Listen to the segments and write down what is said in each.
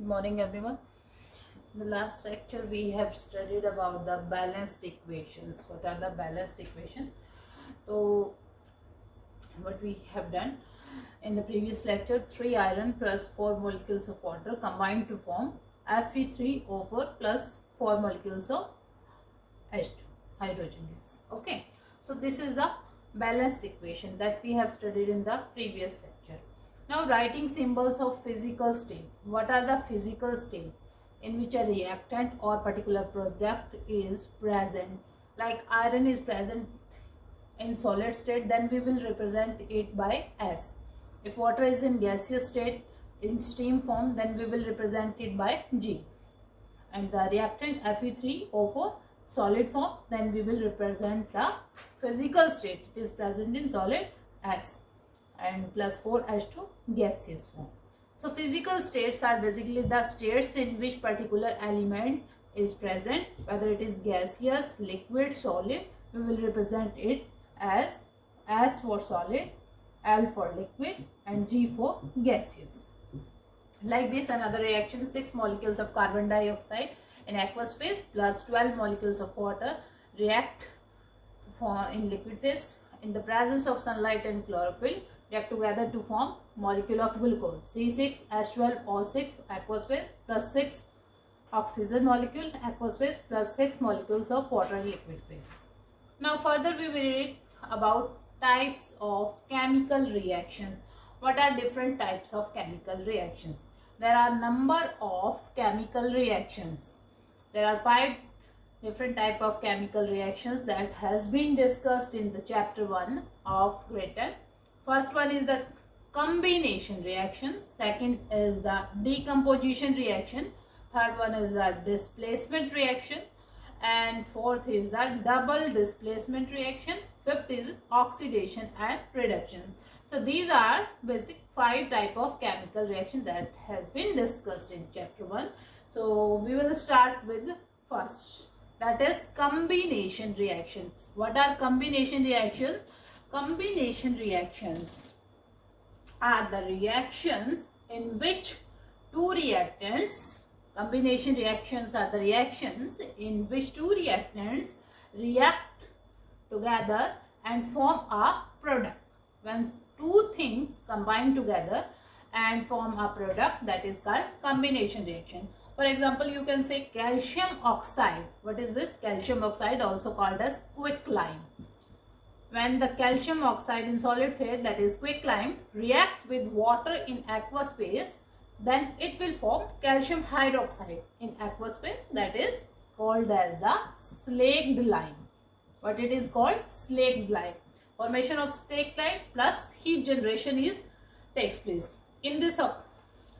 Good morning, everyone. In the last lecture, we have studied about the balanced equations. What are the balanced equations? So, what we have done in the previous lecture, 3 iron plus 4 molecules of water combined to form Fe3O4 plus 4 molecules of H2, hydrogen gas. Okay, so this is the balanced equation that we have studied in the previous lecture. Now, writing symbols of physical state. What are the physical state in which a reactant or particular product is present? Like iron is present in solid state, then we will represent it by S. If water is in gaseous state in steam form, then we will represent it by G. And the reactant Fe3O4 solid form, then we will represent the physical state. It is present in solid S, and plus 4H2 gaseous form. So physical states are basically the states in which particular element is present, whether it is gaseous, liquid, solid. We will represent it as S for solid, L for liquid, and G for gaseous. Like this, another reaction, 6 molecules of carbon dioxide in aqueous phase plus 12 molecules of water react in liquid phase. In the presence of sunlight and chlorophyll, react together to form molecule of glucose, C6H12O6 aqueous phase plus 6 oxygen molecule aqueous phase plus 6 molecules of water in liquid phase. Now further we will read about types of chemical reactions. What are different types of chemical reactions? There are number of chemical reactions. There are 5 different type of chemical reactions that has been discussed in the chapter 1 of grade 10. First one is the combination reaction. Second is the decomposition reaction. Third one is the displacement reaction. And fourth is the double displacement reaction. Fifth is oxidation and reduction. So these are basic 5 type of chemical reaction that has been discussed in chapter 1. So we will start with first, that is combination reactions. What are combination reactions? Combination reactions are the reactions in which two reactants, combination reactions are the reactions in which two reactants react together and form a product. When two things combine together and form a product, that is called combination reaction. For example, you can say calcium oxide. What is this? Calcium oxide, also called as quicklime. When the calcium oxide in solid phase, that is quicklime, react with water in aqueous phase, then it will form calcium hydroxide in aqueous phase, that is called as the slaked lime. What it is called? Slaked lime. Formation of slaked lime plus heat generation takes place in this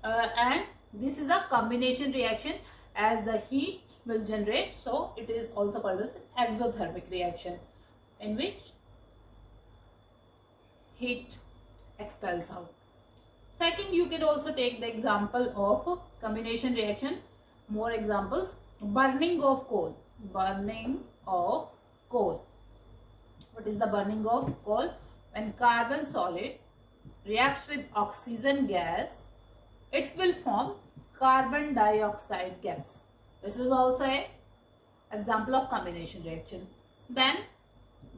and this is a combination reaction, as the heat will generate, so it is also called as exothermic reaction, in which heat expels out. Second, you can also take the example of combination reaction. More examples: burning of coal. Burning of coal. What is the burning of coal? When carbon solid reacts with oxygen gas, it will form carbon dioxide gas. This is also an example of combination reaction. Then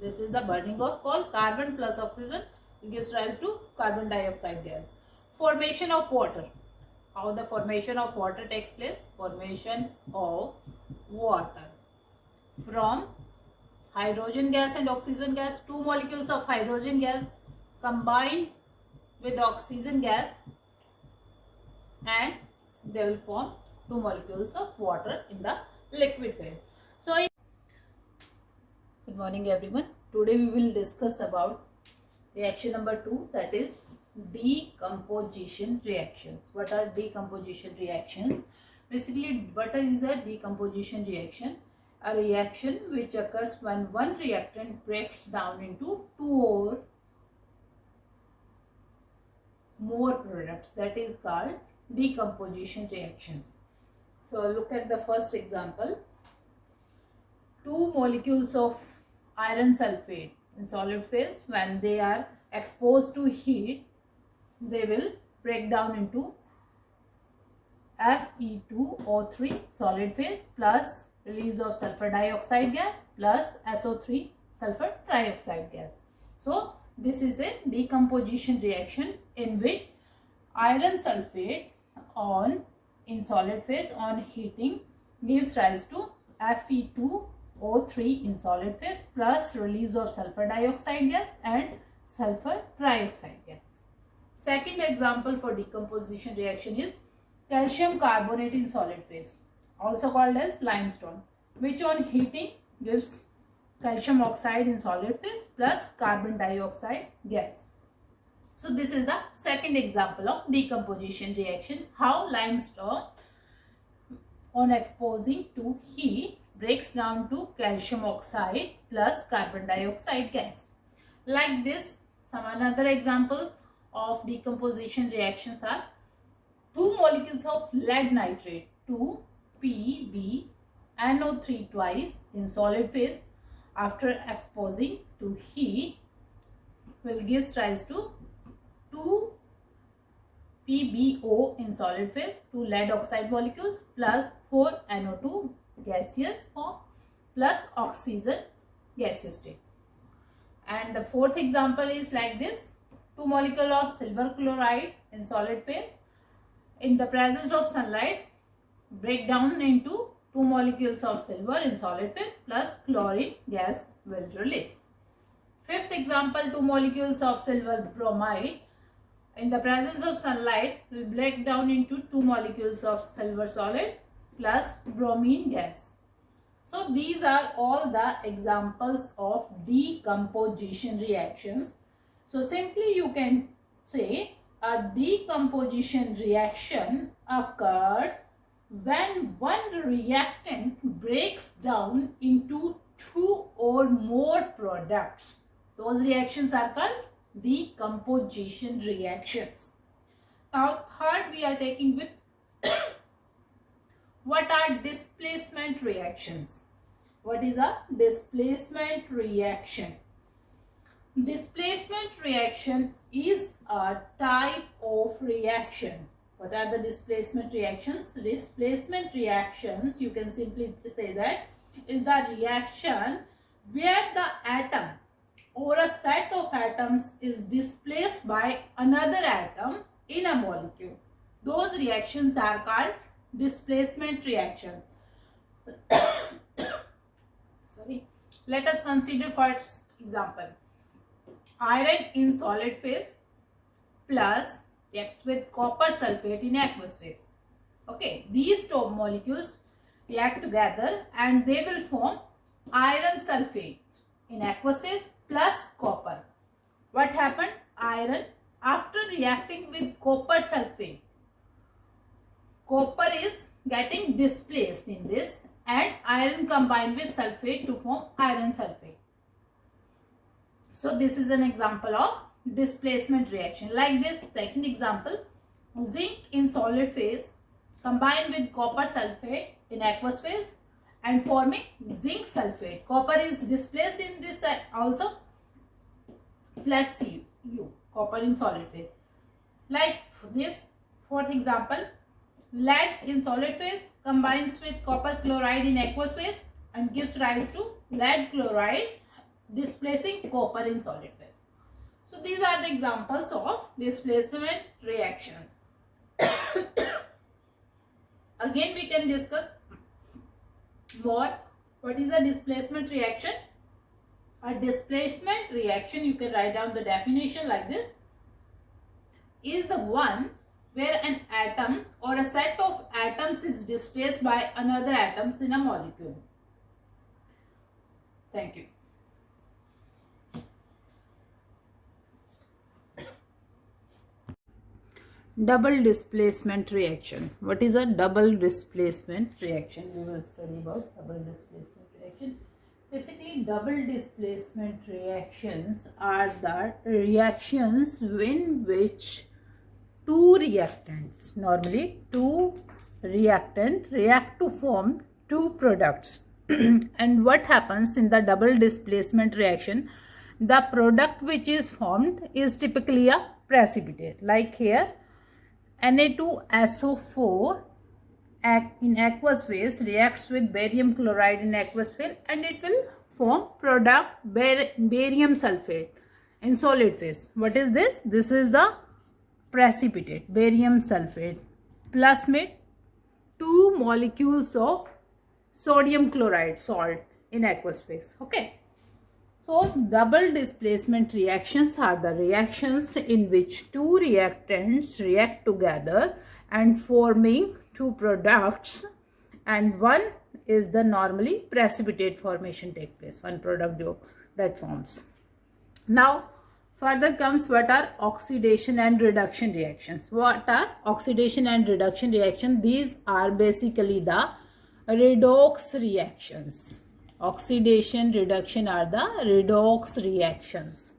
this is the burning of coal. Carbon plus oxygen gives rise to carbon dioxide gas. Formation of water. How the formation of water takes place? Formation of water from hydrogen gas and oxygen gas. 2 molecules of hydrogen gas combine with oxygen gas and they will form 2 molecules of water in the liquid phase. So, good morning everyone. Today we will discuss about reaction number 2, that is decomposition reactions. What are decomposition reactions? Basically, what is a decomposition reaction? A reaction which occurs when one reactant breaks down into 2 or more products, that is called decomposition reactions. So look at the first example. 2 molecules of iron sulfate in solid phase, when they are exposed to heat, they will break down into Fe2O3 solid phase plus release of sulfur dioxide gas plus SO3 sulfur trioxide gas. So this is a decomposition reaction in which iron sulfate in solid phase on heating gives rise to Fe2O3 in solid phase plus release of sulfur dioxide gas and sulfur trioxide gas. Second example for decomposition reaction is calcium carbonate in solid phase, also called as limestone, which on heating gives calcium oxide in solid phase plus carbon dioxide gas. So this is the second example of decomposition reaction, how limestone on exposing to heat breaks down to calcium oxide plus carbon dioxide gas. Like this, some another example of decomposition reactions are 2 molecules of lead nitrate 2PbNO3 twice in solid phase after exposing to heat will give rise to 2PbO in solid phase, 2 lead oxide molecules plus 4NO2 gaseous form plus oxygen gaseous state. And the fourth example is like this, 2 molecules of silver chloride in solid phase in the presence of sunlight break down into 2 molecules of silver in solid phase plus chlorine gas will release. Fifth example, 2 molecules of silver bromide in the presence of sunlight will break down into 2 molecules of silver solid plus bromine gas. So these are all the examples of decomposition reactions. So simply you can say a decomposition reaction occurs when one reactant breaks down into 2 or more products. Those reactions are called decomposition reactions. Now third we are taking with what are displacement reactions? What is a displacement reaction? Displacement reaction is a type of reaction. What are the displacement reactions? Displacement reactions, you can simply say that, is the reaction where the atom or a set of atoms is displaced by another atom in a molecule. Those reactions are called displacement reactions. Sorry. Let us consider first example. Iron in solid phase plus reacts with copper sulfate in aqueous phase. Okay, these two molecules react together and they will form iron sulfate in aqueous phase plus copper. What happened? Iron, after reacting with copper sulfate, copper is getting displaced in this and iron combined with sulfate to form iron sulfate. So this is an example of displacement reaction. Like this second example, zinc in solid phase combined with copper sulfate in aqueous phase and forming zinc sulfate. Copper is displaced in this also plus Cu, copper in solid phase. Like this fourth example, lead in solid phase combines with copper chloride in aqueous phase and gives rise to lead chloride displacing copper in solid phase. So these are the examples of displacement reactions. Again we can discuss more. What is a displacement reaction? A displacement reaction, you can write down the definition like this, is the one where an atom or a set of atoms is displaced by another atoms in a molecule. Thank you. Double displacement reaction. What is a double displacement reaction? We will study about double displacement reaction. Basically, double displacement reactions are the reactions in which two reactants, normally two reactants, react to form two products. And what happens in the double displacement reaction? The product which is formed is typically a precipitate. Like here, Na2SO4 in aqueous phase reacts with barium chloride in aqueous phase and it will form product barium sulfate in solid phase. What is this? This is the precipitate barium sulfate plus with 2 molecules of sodium chloride salt in aqueous phase. Okay. So double displacement reactions are the reactions in which two reactants react together and forming two products, and one is the normally precipitate formation take place, one product that forms. Now further comes what are oxidation and reduction reactions. What are oxidation and reduction reactions? These are basically the redox reactions. Oxidation, reduction are the redox reactions.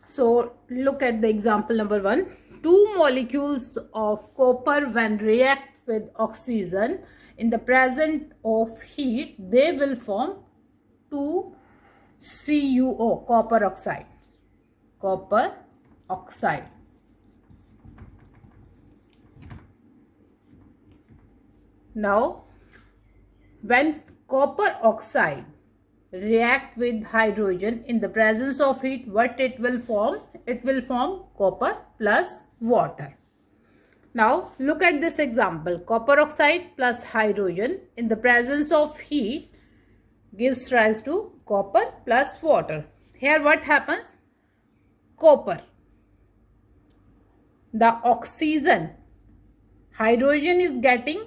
So look at the example number 1. Two molecules of copper when react with oxygen in the presence of heat, they will form 2CuO, copper oxide. Copper oxide. Now, when copper oxide react with hydrogen in the presence of heat, what it will form? It will form copper plus water. Now, look at this example. Copper oxide plus hydrogen in the presence of heat gives rise to copper plus water. Here what happens? Copper, the oxygen, hydrogen is getting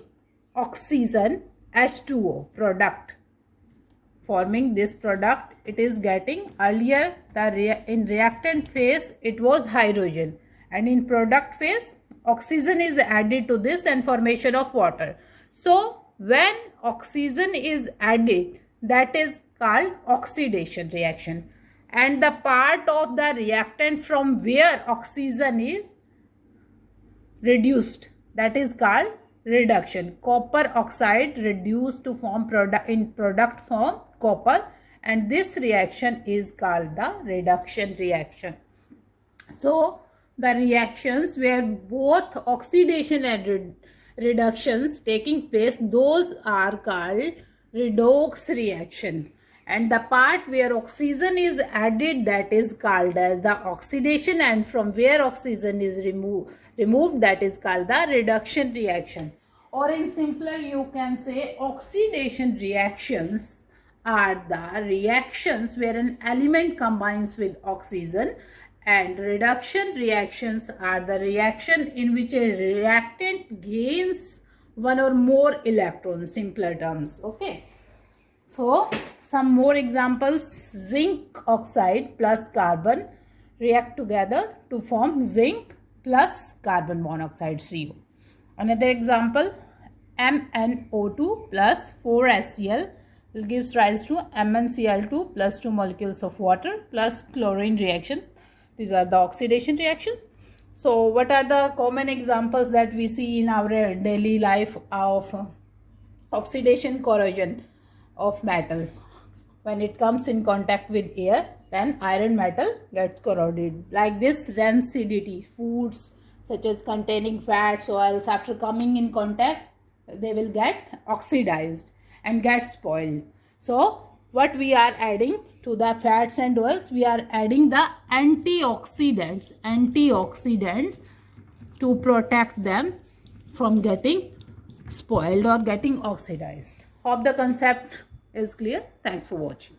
oxygen H2O product, forming this product. It is getting earlier in reactant phase it was hydrogen, and in product phase oxygen is added to this and formation of water. So when oxygen is added, that is called oxidation reaction, and the part of the reactant from where oxygen is reduced, that is called reduction. Copper oxide reduced to form product in product form copper, and this reaction is called the reduction reaction. So the reactions where both oxidation and reductions taking place, those are called redox reaction, and the part where oxygen is added, that is called as the oxidation, and from where oxygen is removed, that is called the reduction reaction. Or in simpler you can say oxidation reactions are the reactions where an element combines with oxygen, and reduction reactions are the reaction in which a reactant gains one or more electrons, simpler terms. Okay. So some more examples. Zinc oxide plus carbon react together to form zinc plus carbon monoxide, CO. Another example, MnO2 plus 4HCl gives rise to MnCl2 plus 2 molecules of water plus chlorine reaction. These are the oxidation reactions. So what are the common examples that we see in our daily life of oxidation, corrosion of metal? When it comes in contact with air, then iron metal gets corroded. Like this, rancidity, foods such as containing fats, oils, after coming in contact, they will get oxidized and get spoiled. So what we are adding to the fats and oils? We are adding the antioxidants to protect them from getting spoiled or getting oxidized. Hope the concept is clear. Thanks for watching.